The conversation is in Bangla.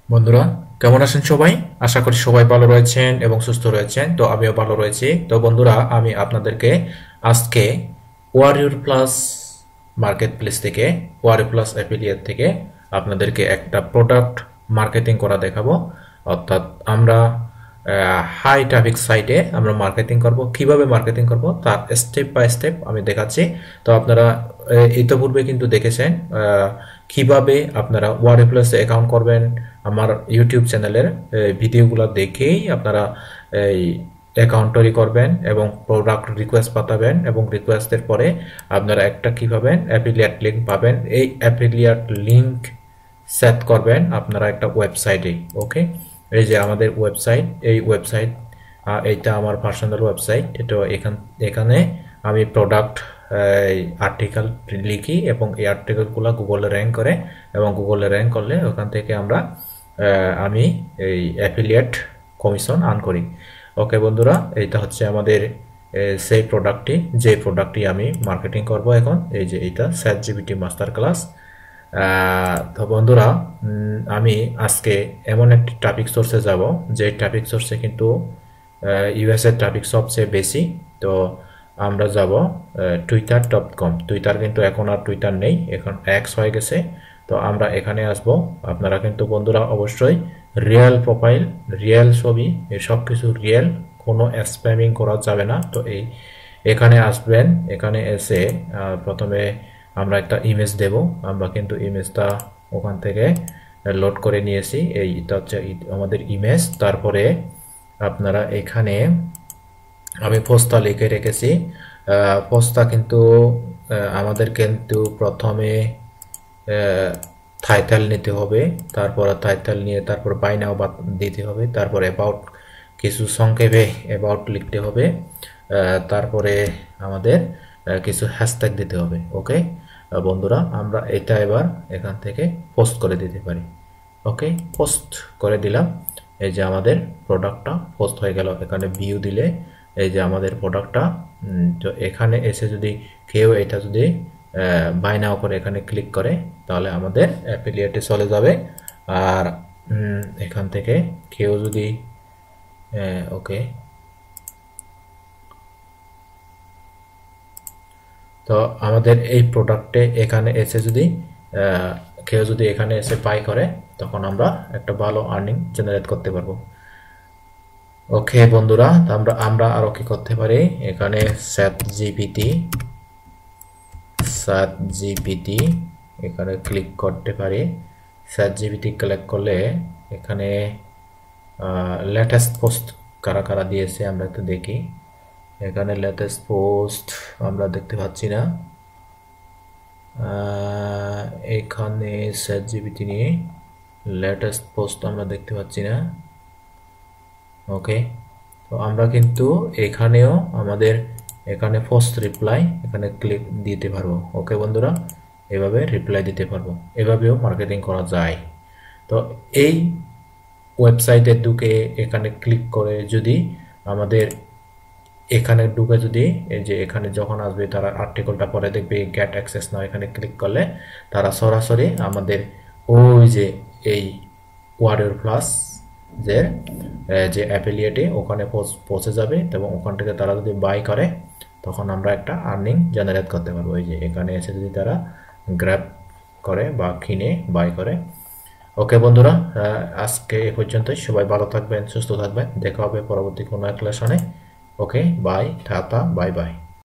বন্ধুরা, কেমন আছেন সবাই? আশা করি সবাই ভালো রয়েছেন এবং সুস্থ রয়েছেন। তো আমিও ভালো রয়েছি। তো বন্ধুরা, আমি আপনাদেরকে আজকে ওয়ারিয়র প্লাস মার্কেট প্লেস থেকে, ওয়ারিয়র প্লাস অ্যাফিলিয়েট থেকে আপনাদেরকে একটা প্রোডাক্ট মার্কেটিং করা দেখাবো। অর্থাৎ আমরা হাই ট্রাফিক সাইটে আমরা মার্কেটিং করব। কিভাবে মার্কেটিং করব তার স্টেপ বাই স্টেপ আমি দেখাচ্ছি। তো আপনারা ইতিপূর্বে কিন্তু দেখেছেন কিভাবে আপনারা ওয়ার্ড প্লাসে অ্যাকাউন্ট করবেন। আমার ইউটিউব চ্যানেলের ভিডিওগুলো দেখেই আপনারা এই অ্যাকাউন্ট তৈরি করবেন এবং প্রোডাক্ট রিকোয়েস্ট পাঠাবেন এবং রিকোয়েস্টের পরে আপনারা একটা কি পাবেন, অ্যাফিলিয়েট লিঙ্ক পাবেন। এই অ্যাফিলিয়েট লিঙ্ক সেট করবেন আপনারা একটা ওয়েবসাইটে। ওকে, এই যে আমাদের ওয়েবসাইট, এই ওয়েবসাইট এইটা আমার পার্সোনাল ওয়েবসাইট। এটা এখানে আমি প্রোডাক্ট আর্টিকেল লিখি এবং এই আর্টিকেলগুলো গুগলে র্যাঙ্ক করে এবং গুগলে র্যাঙ্ক করলে ওখান থেকে আমি এই অ্যাফিলিয়েট কমিশন আর্ন করি। ওকে বন্ধুরা, এইটা হচ্ছে আমাদের সেই প্রোডাক্টটি, যে প্রোডাক্টটি আমি মার্কেটিং করব এখন। এই যে এইটা চ্যাটজিপিটি মাস্টার ক্লাস। তো বন্ধুরা, আমি আজকে এমন একটি ট্রাফিক সোর্সে যাব যে ট্রাফিক সোর্সে কিন্তু ইউএসএর ট্রাফিক সবচেয়ে বেশি। তো আমরা যাব twitter.com। টুইটার কিন্তু এখন আর টুইটার নেই, এখন এক্স হয়ে গেছে। তো আমরা এখানে আসব। আপনারা কিন্তু বন্ধুরা অবশ্যই রিয়েল প্রোফাইল, রিয়েল ছবি, এই সব কিছু রিয়েল, কোনো স্প্যামিং করা যাবে না। তো এখানে আসবেন। এখানে এসে প্রথমে আমরা একটা ইমেজ দেব। আমরা কিন্তু ইমেজটা ওখান থেকে লোড করে নিয়েছি। এইটা হচ্ছে আমাদের ইমেজ। তারপরে আপনারা এখানে আমি পোস্টটা লিখে রেখেছি। পোস্টটা কিন্তু আমাদের কিন্তু প্রথমে টাইটেল নিতে হবে, তারপর টাইটেল নিয়ে তারপর বাই নাও দিতে হবে, তারপর অ্যাবাউট কিছু সংক্ষেপে অ্যাবাউট লিখতে হবে, তারপরে আমাদের কিছু হ্যাশট্যাগ দিতে হবে। ওকে বন্ধুরা, আমরা এটা এবার এখান থেকে পোস্ট করে দিতে পারি। ওকে, পোস্ট করে দিলাম। এই যে আমাদের প্রোডাক্টটা পোস্ট হয়ে গেল। এখানে ভিউ দিলে এই যে আমাদের প্রোডাক্টটা, তো এখানে এসে যদি কেউ এটা যদি বাই নাও করে এখানে ক্লিক করে তাহলে আমাদের অ্যাফিলিয়েটে চলে যাবে। আর এখান থেকে কেউ যদি ওকে, তো আমাদের এই প্রোডাক্টে এখানে এসে যদি কেউ যদি এখানে এসে বাই করে তখন আমরা একটা ভালো আর্নিং জেনারেট করতে পারবো। ওকে বন্ধুরা, আমরা আরো কি করতে পারি, এখানে চ্যাট জিপিটি এখানে ক্লিক করতে পারি। চ্যাট জিপিটি ক্লিক করলে এখানে লেটেস্ট পোস্ট কারা কারা দিয়েছে আমরা একটু দেখি। এখানে লেটেস্ট পোস্ট আমরা দেখতে পাচ্ছি না। এখানে চ্যাট জিপিটি নিয়ে লেটেস্ট পোস্ট আমরা দেখতে পাচ্ছি না। ওকে, তো আমরা কিন্তু এখানেও আমাদের এখানে ফার্স্ট রিপ্লাই এখানে ক্লিক দিতে পারবো। ওকে বন্ধুরা, এভাবে রিপ্লাই দিতে পারবো, এভাবেও মার্কেটিং করা যায়। তো এই ওয়েবসাইটে ঢুকে এখানে ক্লিক করে যদি আমাদের এখানে ঢুকে যদি এই যে এখানে যখন আসবে তারা আর্টিকেলটা পরে দেখবে গেট অ্যাক্সেস নাও, এখানে ক্লিক করলে তারা সরাসরি আমাদের ওই যে এই ওয়ার্ডের প্লাস যে যে অ্যাফিলিয়েটে ওখানে পৌঁছে যাবে এবং ওখান থেকে তারা যদি বাই করে তখন আমরা একটা আর্নিং জেনারেট করতে পারবো। এই যে এখানে এসে যদি তারা গ্র্যাব করে বা কিনে বাই করে। ওকে বন্ধুরা, আজকে এ পর্যন্তই। সবাই ভালো থাকবেন, সুস্থ থাকবেন। দেখা হবে পরবর্তী কোনো এক লেসনে। ওকে, বাই, টাটা, বাই বাই।